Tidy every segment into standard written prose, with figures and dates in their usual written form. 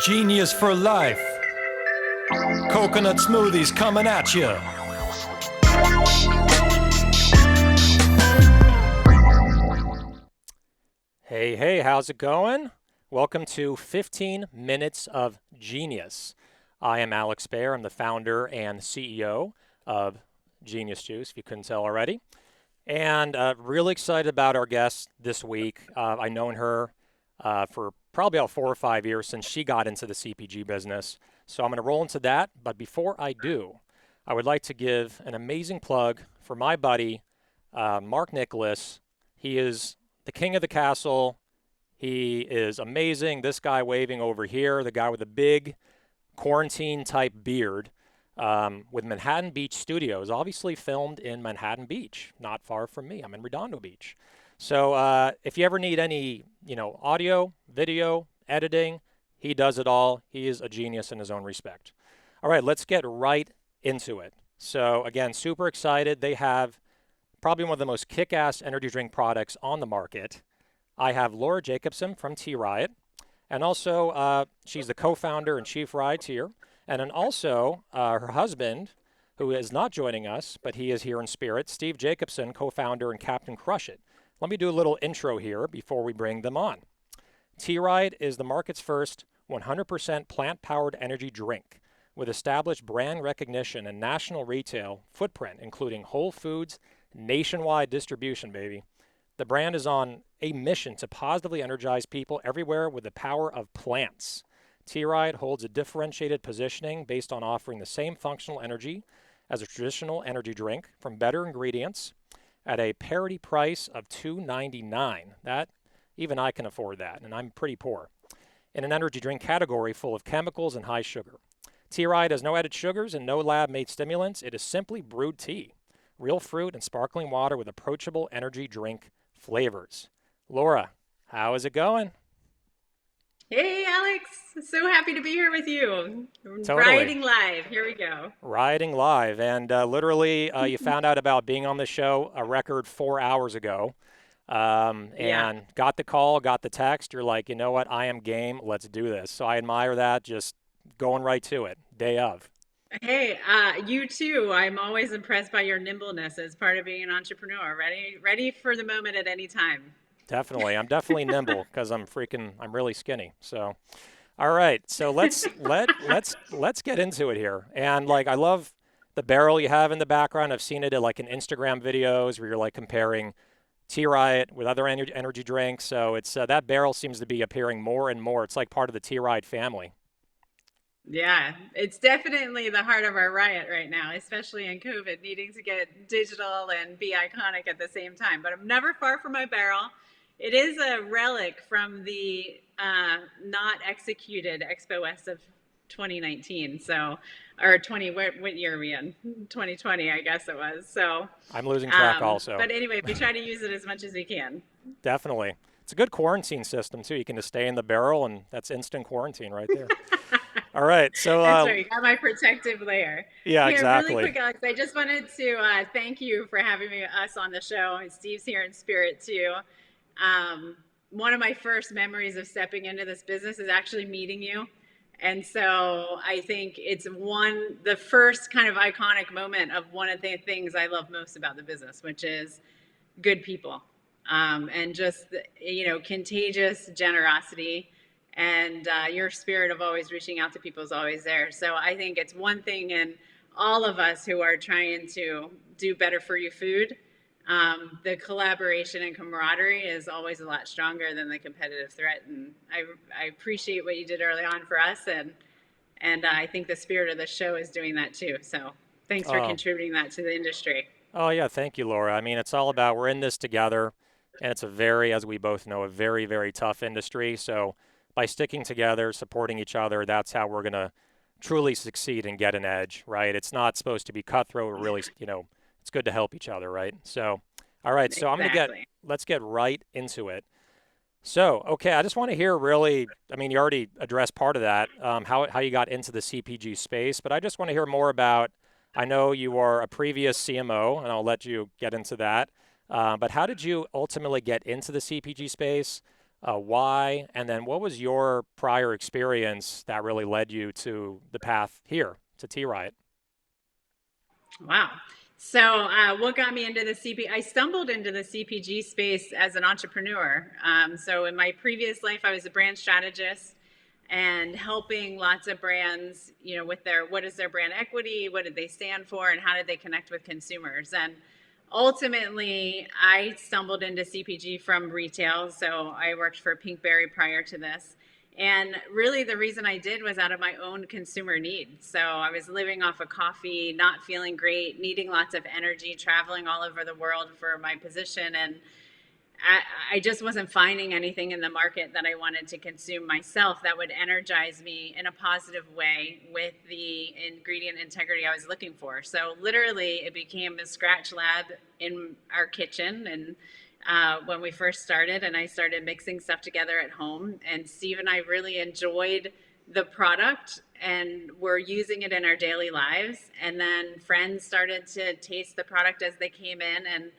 Genius for life. Coconut smoothies coming at you. Hey, how's it going? Welcome to 15 Minutes of Genius. I am Alex Baer. I'm the founder and CEO of Genius Juice, if you couldn't tell already. And really excited about our guest this week. I've known her for probably about 4 or 5 years since she got into the CPG business. So I'm going to roll into that. But before I do, I would like to give an amazing plug for my buddy, Mark Nicholas. He is the king of the castle. He is amazing. This guy waving over here, the guy with a big quarantine type beard, with Manhattan Beach Studios, obviously filmed in Manhattan Beach, not far from me. I'm in Redondo Beach. So if you ever need any, audio, video, editing, he does it all. He is a genius in his own respect. All right, let's get right into it. So again, super excited. They have probably one of the most kick-ass energy drink products on the market. I have Laura Jacobson from TeaRIOT, and also she's the co-founder and chief rioteer. And then also her husband, who is not joining us, but he is here in spirit, Steve Jacobson, co-founder and Captain Crush It. Let me do a little intro here before we bring them on. TeaRIOT is the market's first 100% plant-powered energy drink with established brand recognition and national retail footprint, including Whole Foods, nationwide distribution, baby. The brand is on a mission to positively energize people everywhere with the power of plants. TeaRIOT holds a differentiated positioning based on offering the same functional energy as a traditional energy drink from better ingredients at a parity price of $2.99. That, even I can afford that, and I'm pretty poor. In an energy drink category full of chemicals and high sugar. TeaRIOT has no added sugars and no lab-made stimulants. It is simply brewed tea, real fruit, and sparkling water with approachable energy drink flavors. Laura, how is it going? Hey, Alex. So happy to be here with you. Totally. Riding live. Here we go. Riding live. And literally, you found out about being on the show a record 4 hours ago. Yeah. And got the call, got the text. You're like, you know what? I am game. Let's do this. So I admire that. Just going right to it. Day of. Hey, you too. I'm always impressed by your nimbleness as part of being an entrepreneur. Ready for the moment at any time. Definitely. I'm definitely nimble because I'm really skinny. So, all right. So let's get into it here. And like, I love the barrel you have in the background. I've seen it in Instagram videos where you're like comparing TeaRIOT with other energy drinks. So it's that barrel seems to be appearing more and more. It's like part of the TeaRIOT family. Yeah, it's definitely the heart of our riot right now, especially in COVID, needing to get digital and be iconic at the same time. But I'm never far from my barrel. It is a relic from the not executed Expo West of 2019. So, or 20, what year are we in? 2020, I guess it was. So, I'm losing track also. but anyway, we try to use it as much as we can. Definitely. It's a good quarantine system too. You can just stay in the barrel and that's instant quarantine right there. All right. So that's right. You got my protective layer. Yeah, Here, exactly. really quick, Alex, I just wanted to thank you for having us on the show. Steve's here in spirit too. One of my first memories of stepping into this business is actually meeting you. And so I think it's the first kind of iconic moment of one of the things I love most about the business, which is good people, and just, contagious generosity, and your spirit of always reaching out to people is always there. So I think it's one thing in all of us who are trying to do better for you food. The collaboration and camaraderie is always a lot stronger than the competitive threat. And I appreciate what you did early on for us. And I think the spirit of the show is doing that too. So thanks for contributing that to the industry. Oh yeah. Thank you, Laura. I mean, it's all about, we're in this together and it's as we both know, a very, very tough industry. So by sticking together, supporting each other, that's how we're going to truly succeed and get an edge, right? It's not supposed to be cutthroat. Really, it's good to help each other, right? So, all right. So let's get right into it. So, okay, I just want to hear really, I mean, you already addressed part of that, how you got into the CPG space, but I just want to hear more about, I know you are a previous CMO, and I'll let you get into that, but how did you ultimately get into the CPG space? Why? And then what was your prior experience that really led you to the path here to TeaRIOT? Wow. So, what got me into the CP? I stumbled into the CPG space as an entrepreneur. So, in my previous life, I was a brand strategist and helping lots of brands, with their what is their brand equity, what did they stand for, and how did they connect with consumers. And ultimately, I stumbled into CPG from retail. So, I worked for Pinkberry prior to this. And really, the reason I did was out of my own consumer need. So I was living off of coffee, not feeling great, needing lots of energy, traveling all over the world for my position. And I just wasn't finding anything in the market that I wanted to consume myself that would energize me in a positive way with the ingredient integrity I was looking for. So literally, it became a scratch lab in our kitchen. And when we first started, and I started mixing stuff together at home. And Steve and I really enjoyed the product and we're using it in our daily lives. And then friends started to taste the product as they came in. And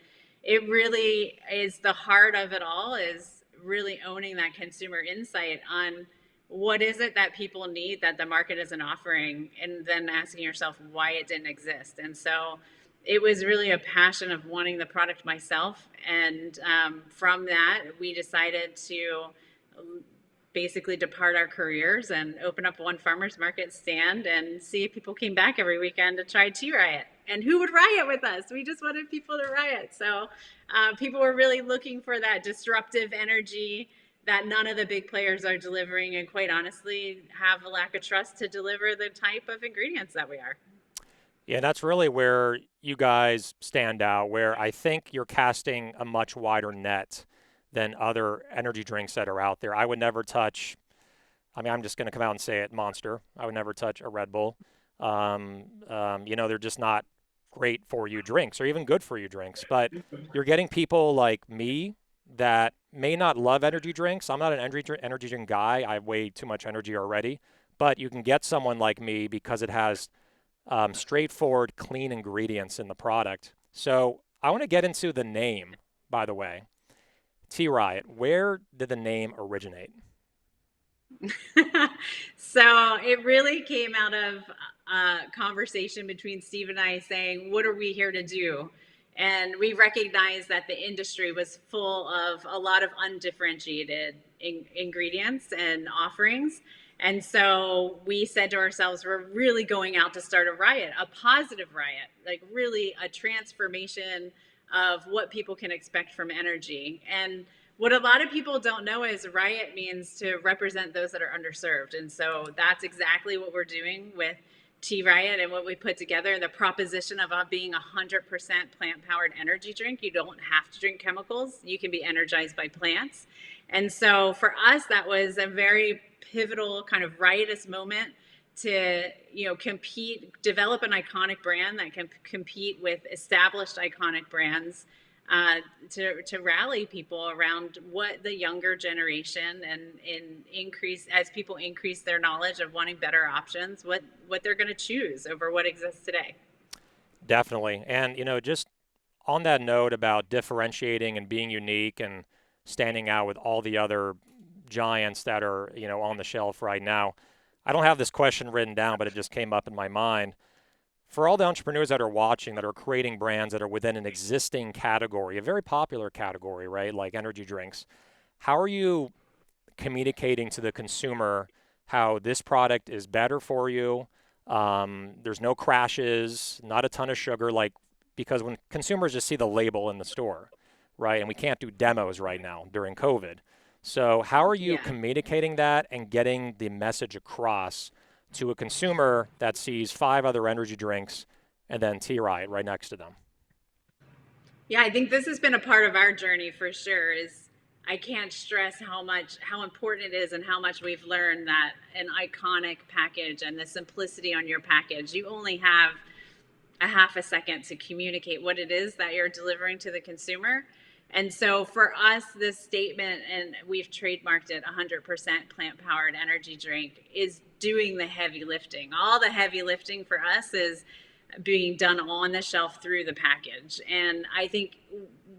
it really is the heart of it all, is really owning that consumer insight on what is it that people need that the market isn't offering, and then asking yourself why it didn't exist. And so it was really a passion of wanting the product myself. And from that, we decided to basically depart our careers and open up one farmers market stand and see if people came back every weekend to try TeaRIOT. And who would riot with us? We just wanted people to riot. So people were really looking for that disruptive energy that none of the big players are delivering, and quite honestly have a lack of trust to deliver the type of ingredients that we are. Yeah, that's really where you guys stand out, where I think you're casting a much wider net than other energy drinks that are out there. I would never touch, I mean, I'm just going to come out and say it, Monster. I would never touch a Red Bull. They're just not great for you drinks or even good for you drinks. But you're getting people like me that may not love energy drinks. I'm not an energy drink guy. I have way too much energy already. But you can get someone like me because it has straightforward, clean ingredients in the product. So I want to get into the name, by the way. TeaRIOT, where did the name originate? So it really came out of a conversation between Steve and I saying, what are we here to do? And we recognized that the industry was full of a lot of undifferentiated ingredients and offerings. And so we said to ourselves, we're really going out to start a riot, a positive riot, like really a transformation of what people can expect from energy. And what a lot of people don't know is riot means to represent those that are underserved. And so that's exactly what we're doing with TeaRIOT and what we put together. The proposition of being 100% plant-powered energy drink. You don't have to drink chemicals. You can be energized by plants. And so for us, that was a very pivotal kind of riotous moment to compete, develop an iconic brand that can compete with established iconic brands, to rally people around what the younger generation and increase, as people increase their knowledge of wanting better options, what they're going to choose over what exists today. Definitely. And, just on that note about differentiating and being unique and standing out with all the other giants that are, on the shelf right now, I don't have this question written down, but it just came up in my mind. For all the entrepreneurs that are watching that are creating brands that are within an existing category, a very popular category, right, like energy drinks, how are you communicating to the consumer how this product is better for you? There's no crashes, not a ton of sugar, like because when consumers just see the label in the store, right, and we can't do demos right now during COVID. So how are you Yeah. communicating that and getting the message across to a consumer that sees five other energy drinks and then TeaRIOT right next to them? Yeah, I think this has been a part of our journey for sure. Is I can't stress how important it is, and how much we've learned that an iconic package and the simplicity on your package, you only have a half a second to communicate what it is that you're delivering to the consumer. And so for us, this statement, and we've trademarked it, 100% plant powered energy drink, is doing the heavy lifting. All the heavy lifting for us is being done on the shelf through the package. And I think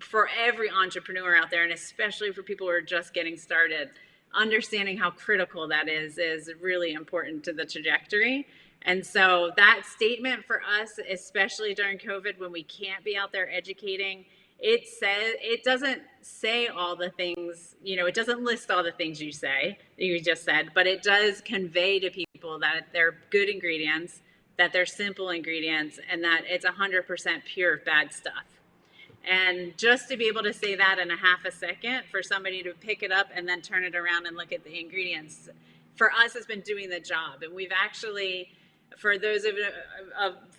for every entrepreneur out there, and especially for people who are just getting started, understanding how critical that is really important to the trajectory. And so that statement for us, especially during COVID when we can't be out there educating, it doesn't say all the things, it doesn't list all the things you just said, but it does convey to people that they're good ingredients, that they're simple ingredients, and that it's 100% pure bad stuff. And just to be able to say that in a half a second for somebody to pick it up and then turn it around and look at the ingredients, for us has been doing the job. And we've actually, for those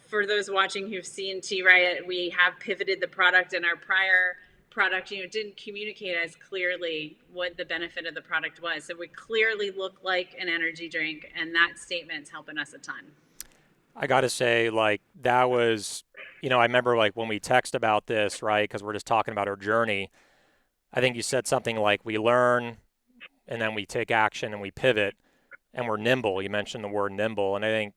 for those watching who've seen TeaRIOT, we have pivoted the product, and our prior product, didn't communicate as clearly what the benefit of the product was. So we clearly look like an energy drink, and that statement's helping us a ton. I got to say, like, that was, I remember like when we text about this, right? Because we're just talking about our journey. I think you said something like we learn and then we take action and we pivot and we're nimble. You mentioned the word nimble, and I think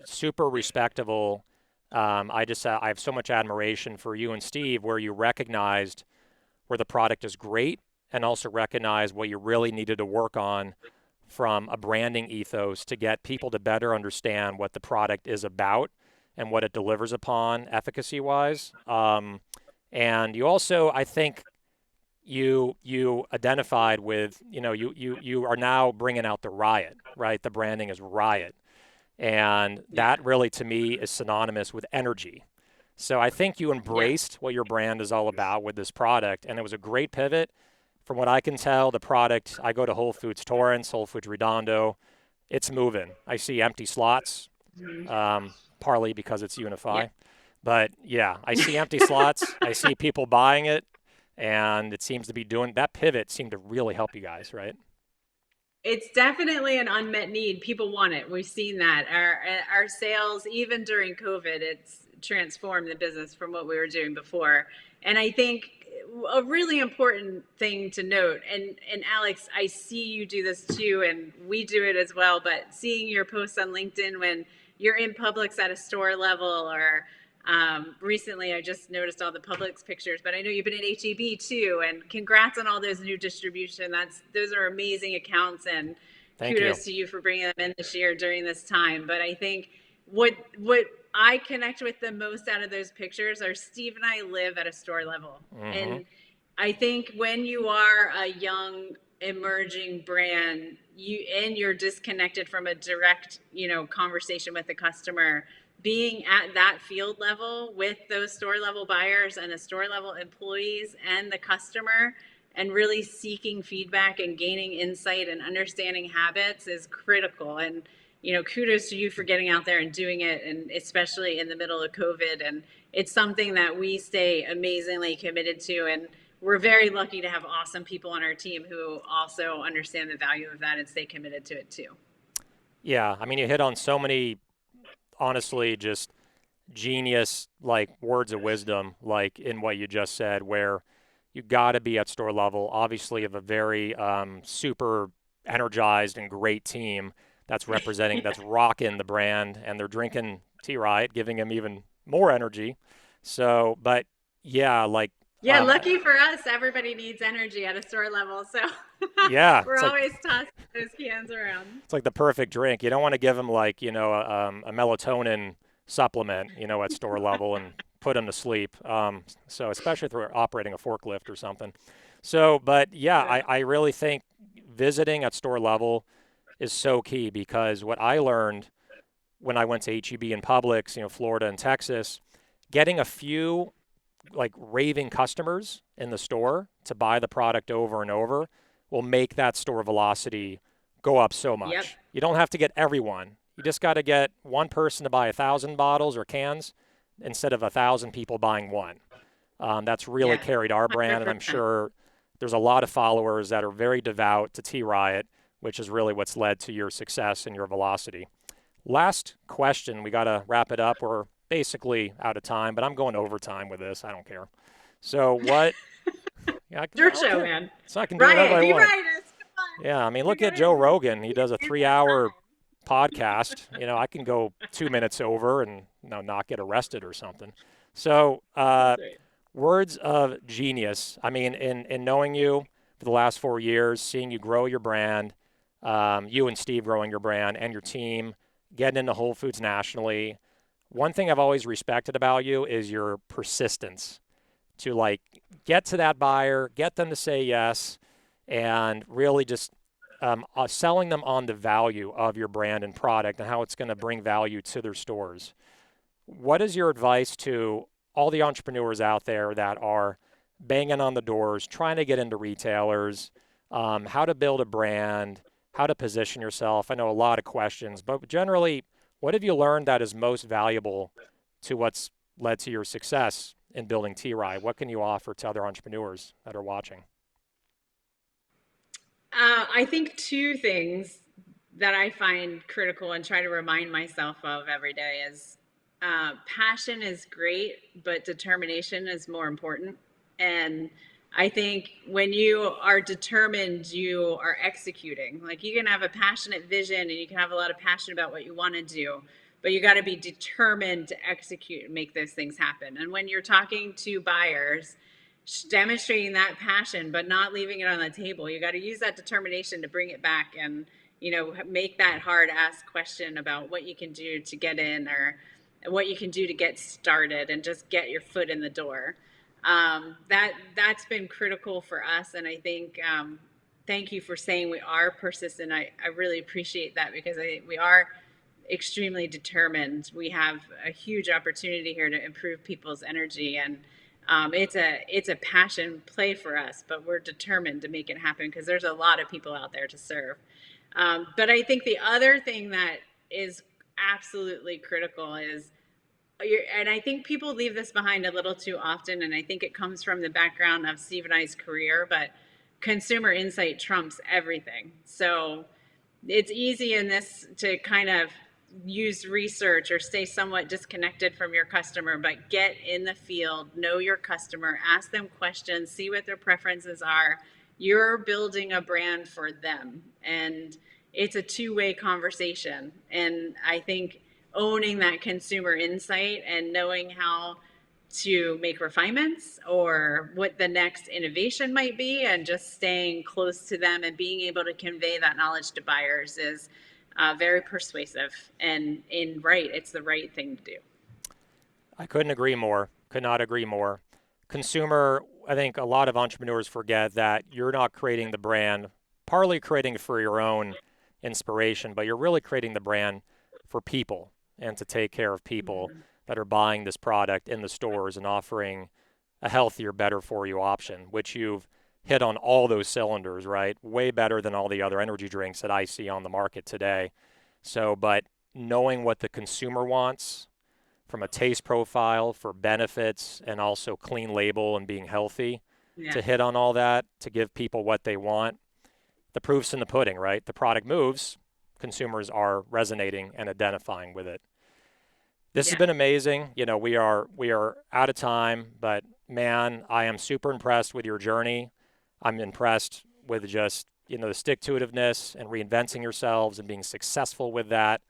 super respectable. I have so much admiration for you and Steve, where you recognized where the product is great and also recognized what you really needed to work on from a branding ethos to get people to better understand what the product is about and what it delivers upon efficacy wise. And you also, I think, you identified with, you are now bringing out the riot, right? The branding is riot. And that really, to me, is synonymous with energy. So I think you embraced what your brand is all about with this product, and it was a great pivot. From what I can tell, the product, I go to Whole Foods Torrance, Whole Foods Redondo, it's moving. I see empty slots, partly because it's Unify. Yep. But yeah, I see empty slots. I see people buying it, and it seems to be doing that pivot seemed to really help you guys, right? It's definitely an unmet need. People want it. We've seen that. Our sales, even during COVID, it's transformed the business from what we were doing before. And I think a really important thing to note, and Alex, I see you do this too, and we do it as well, but seeing your posts on LinkedIn when you're in Publix at a store level, or recently I just noticed all the Publix pictures, but I know you've been at HEB too, and congrats on all those new distribution. Those are amazing accounts, and Thank you. kudos to you for bringing them in this year during this time. But I think what I connect with the most out of those pictures are Steve and I live at a store level. And I think when you are a young emerging brand, you're disconnected from a direct, conversation with the customer, being at that field level with those store level buyers and the store level employees and the customer, and really seeking feedback and gaining insight and understanding habits is critical. And kudos to you for getting out there and doing it, and especially in the middle of COVID. And it's something that we stay amazingly committed to, and we're very lucky to have awesome people on our team who also understand the value of that and stay committed to it too. Yeah, I mean, you hit on so many, honestly, just genius like words of wisdom, like in what you just said, where you got to be at store level. Obviously, you have a very super energized and great team that's representing, that's rocking the brand, and they're drinking TeaRIOT, giving them even more energy. So, but yeah, like, Yeah, lucky for us, everybody needs energy at a store level. So yeah, we're always tossing those cans around. it's like the perfect drink. You don't want to give them like, a melatonin supplement, at store level and put them to sleep. So especially if they're operating a forklift or something. So, but yeah, I really think visiting at store level is so key, because what I learned when I went to HEB and Publix, Florida and Texas, getting a few like raving customers in the store to buy the product over and over will make that store velocity go up so much. Yep. You don't have to get everyone. You just got to get one person to buy 1,000 bottles or cans instead of 1,000 people buying one. That's really carried our brand, and I'm 100%. sure there's a lot of followers that are very devout to TeaRIOT, which is really what's led to your success and your velocity. Last question, we got to wrap it up. We're basically out of time, but I'm going overtime with this. I don't care. So what? Yeah, Your show, man. So I can do whatever I want. Riotous. Come on. Yeah, I mean, look at Joe Rogan. He does a 3-hour podcast, I can go 2 minutes over and not get arrested or something. So, That's right. words of genius. I mean, in knowing you for the last 4 years, seeing you grow your brand, you and Steve growing your brand and your team, getting into Whole Foods nationally. One thing I've always respected about you is your persistence to like get to that buyer, get them to say yes, and really just selling them on the value of your brand and product and how it's going to bring value to their stores. What is your advice to all the entrepreneurs out there that are banging on the doors, trying to get into retailers, how to build a brand, how to position yourself? I know a lot of questions, but generally, what have you learned that is most valuable to what's led to your success in building TeaRIOT? What can you offer to other entrepreneurs that are watching? I think two things that I find critical and try to remind myself of every day is passion is great, but determination is more important. And I think when you are determined, you are executing. Like you can have a passionate vision and you can have a lot of passion about what you want to do, but you got to be determined to execute and make those things happen. And when you're talking to buyers, demonstrating that passion but not leaving it on the table, you got to use that determination to bring it back and make that hard ask question about what you can do to get in or what you can do to get started and just get your foot in the door. That's been critical for us, and I think thank you for saying we are persistent. I really appreciate that because we are extremely determined. We have a huge opportunity here to improve people's energy, and it's a passion play for us, but we're determined to make it happen because there's a lot of people out there to serve. But I think the other thing that is absolutely critical is, and I think people leave this behind a little too often, and I think it comes from the background of Steve and I's career, but consumer insight trumps everything. So it's easy in this to kind of use research or stay somewhat disconnected from your customer, but get in the field, know your customer, ask them questions, see what their preferences are. You're building a brand for them, and it's a two-way conversation. And I think owning that consumer insight and knowing how to make refinements or what the next innovation might be and just staying close to them and being able to convey that knowledge to buyers is very persuasive and it's the right thing to do. I couldn't agree more. Could not agree more. Consumer, I think a lot of entrepreneurs forget that you're not creating the brand, partly creating it for your own inspiration, but you're really creating the brand for people and to take care of people Mm-hmm. that are buying this product in the stores and offering a healthier, better for you option, which you've hit on all those cylinders, right? Way better than all the other energy drinks that I see on the market today. So, but knowing what the consumer wants from a taste profile for benefits and also clean label and being healthy Yeah. to hit on all that, to give people what they want. The proof's in the pudding, right? The product moves, consumers are resonating and identifying with it. This has Yeah. been amazing. We are out of time, but man, I am super impressed with your journey. I'm impressed with just, the stick-to-itiveness and reinventing yourselves and being successful with that.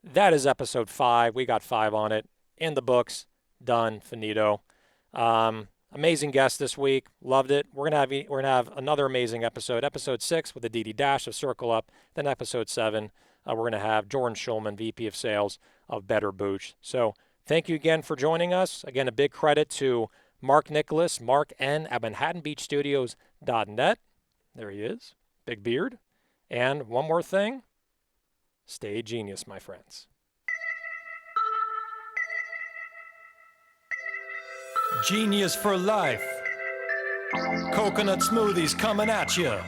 That is episode 5. We got 5 on it in the books. Done. Finito. Amazing guest this week. Loved it. We're gonna have another amazing episode 6 with the DD Dash of Circle Up. Then episode 7, we're gonna have Jordan Schulman, VP of Sales of Better Booch. So thank you again for joining us. Again, a big credit to Mark Nicholas, Mark N at ManhattanBeachStudios.net. There he is, big beard. And one more thing, stay genius, my friends. Genius for life. Coconut smoothies coming at you.